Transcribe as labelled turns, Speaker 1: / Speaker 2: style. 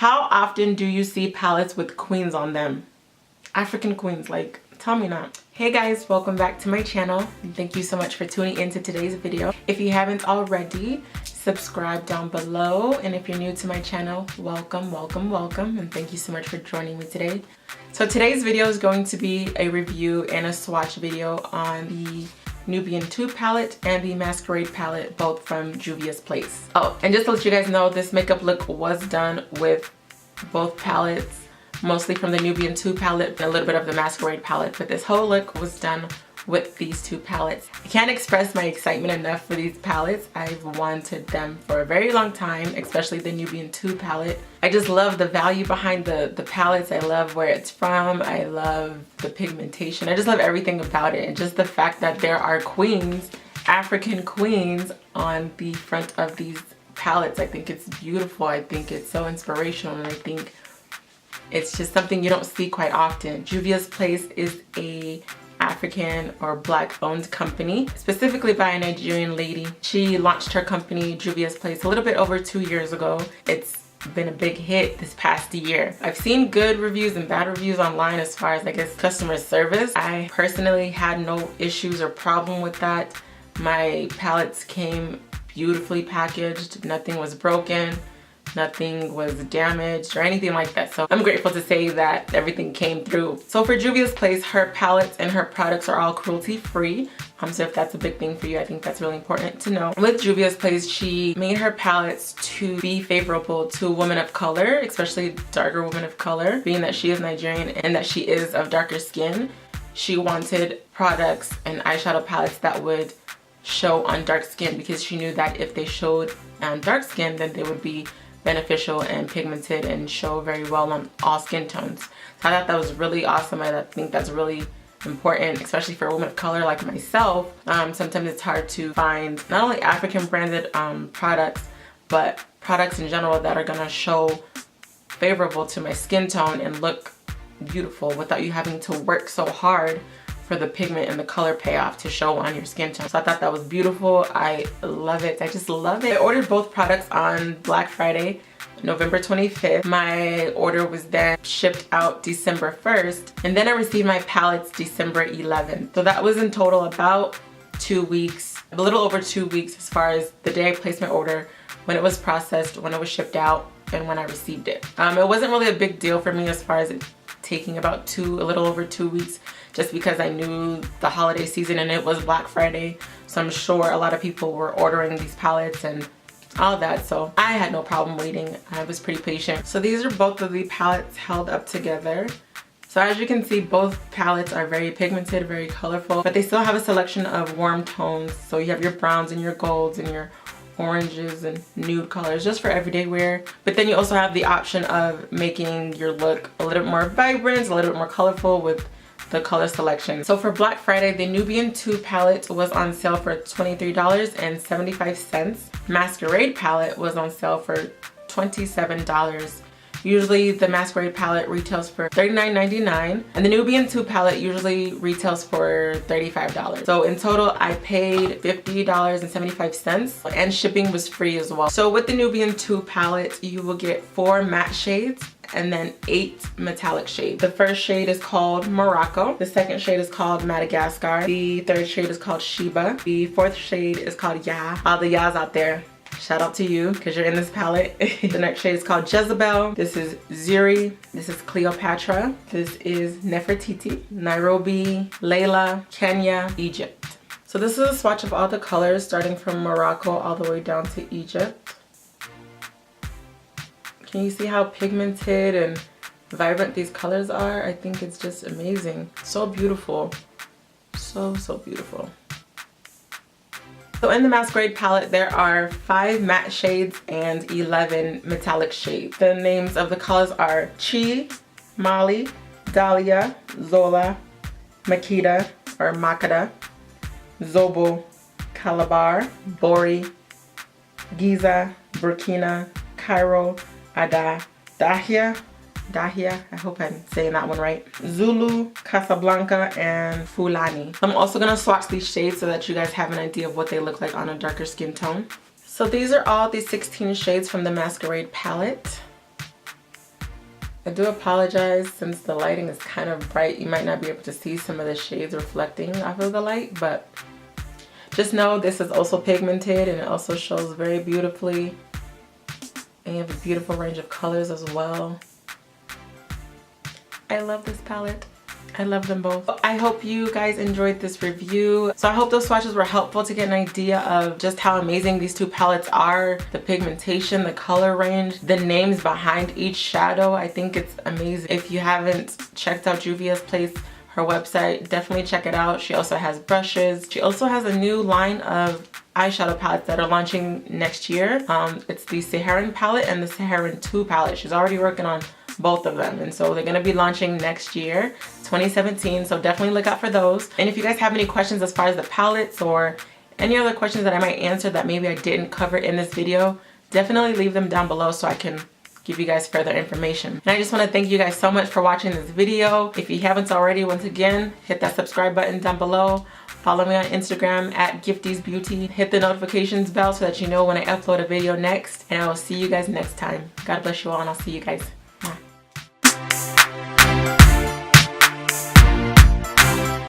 Speaker 1: How often do you see palettes with queens on them? African queens, like, tell me not. Hey guys, welcome back to my channel. And thank you so much for tuning into today's video. If you haven't already, subscribe down below. And if you're new to my channel, welcome, welcome, welcome. And thank you so much for joining me today. So today's video is going to be a review and a swatch video on the Nubian 2 palette and the Masquerade palette, both from Juvia's Place. Oh, and just to let you guys know, this makeup look was done with both palettes, mostly from the Nubian 2 palette and a little bit of the Masquerade palette, but this whole look was done with these two palettes. I can't express my excitement enough for these palettes. I've wanted them for a very long time, especially the Nubian 2 palette. I just love the value behind the palettes. I love where it's from. I love the pigmentation. I just love everything about it. And just the fact that there are queens, African queens, on the front of these palettes. I think it's beautiful. I think it's so inspirational, and I think it's just something you don't see quite often. Juvia's Place is a African or black owned company, specifically by a Nigerian lady. She launched her company Juvia's Place a little bit over 2 years ago. It's been a big hit this past year. I've seen good reviews and bad reviews online as far as, I guess, customer service. I personally had no issues or problem with that. My palettes came beautifully packaged. Nothing was broken. Nothing was damaged or anything like that. So I'm grateful to say that everything came through. So for Juvia's Place, her palettes and her products are all cruelty free. So if that's a big thing for you, I think that's really important to know. With Juvia's Place, she made her palettes to be favorable to women of color, especially darker women of color, being that she is Nigerian and that she is of darker skin. She wanted products and eyeshadow palettes that would show on dark skin, because she knew that if they showed on dark skin, then they would be beneficial and pigmented and show very well on all skin tones. So I thought that was really awesome. I think that's really important, especially for a woman of color like myself. Sometimes it's hard to find not only African branded products, but products in general that are gonna show favorable to my skin tone and look beautiful without you having to work so hard for the pigment and the color payoff to show on your skin tone. So I thought that was beautiful. I love it. I just love it. I ordered both products on Black Friday, November 25th. My order was then shipped out December 1st, and then I received my palettes December 11th. So that was in total about 2 weeks, a little over 2 weeks as far as the day I placed my order, when it was processed, when it was shipped out, and when I received it. It wasn't really a big deal for me as far as it taking about a little over 2 weeks, just because I knew the holiday season and it was Black Friday. So I'm sure a lot of people were ordering these palettes and all that. So I had no problem waiting. I was pretty patient. So these are both of the palettes held up together. So as you can see, both palettes are very pigmented, very colorful, but they still have a selection of warm tones. So you have your browns and your golds and your oranges and nude colors just for everyday wear. But then you also have the option of making your look a little bit more vibrant, a little bit more colorful with the color selection. So for Black Friday, the Nubian 2 palette was on sale for $23.75. Masquerade palette was on sale for $27. Usually the Masquerade palette retails for $39.99, and the Nubian 2 palette usually retails for $35. So in total, I paid $50.75, and shipping was free as well. So with the Nubian 2 palette, you will get 4 matte shades and then 8 metallic shades. The first shade is called Morocco. The second shade is called Madagascar. The third shade is called Sheba. The fourth shade is called Ya. All the Yas out there, shout out to you because you're in this palette. The next shade is called Jezebel. This is Zuri. This is Cleopatra. This is Nefertiti. Nairobi, Layla, Kenya, Egypt. So this is a swatch of all the colors starting from Morocco all the way down to Egypt. Can you see how pigmented and vibrant these colors are? I think it's just amazing. So beautiful. So, so beautiful. So in the Masquerade palette, there are 5 matte shades and 11 metallic shades. The names of the colors are Chi, Mali, Dahlia, Zola, Makeda or Makeda, Zobo, Calabar, Bori, Giza, Burkina, Cairo, Ada, Dahia, I hope I'm saying that one right, Zulu, Casablanca, and Fulani. I'm also gonna swatch these shades so that you guys have an idea of what they look like on a darker skin tone. So these are all the 16 shades from the Masquerade palette. I do apologize since the lighting is kind of bright. You might not be able to see some of the shades reflecting off of the light, but just know this is also pigmented and it also shows very beautifully. And you have a beautiful range of colors as well. I love this palette. I love them both. I hope you guys enjoyed this review. So I hope those swatches were helpful to get an idea of just how amazing these two palettes are. The pigmentation, the color range, the names behind each shadow. I think it's amazing. If you haven't checked out Juvia's place, her website, definitely check it out. She also has brushes. She also has a new line of eyeshadow palettes that are launching next year. It's the Saharan palette and the Saharan 2 palette. She's already working on both of them, and so they're going to be launching next year, 2017, so definitely look out for those. And if you guys have any questions as far as the palettes or any other questions that I might answer that maybe I didn't cover in this video, definitely leave them down below so I can give you guys further information. And I just want to thank you guys so much for watching this video. If you haven't already, once again, hit that subscribe button down below. Follow me on Instagram at GiftiesBeauty. Hit the notifications bell so that you know when I upload a video next. And I will see you guys next time. God bless you all, and I'll see you guys.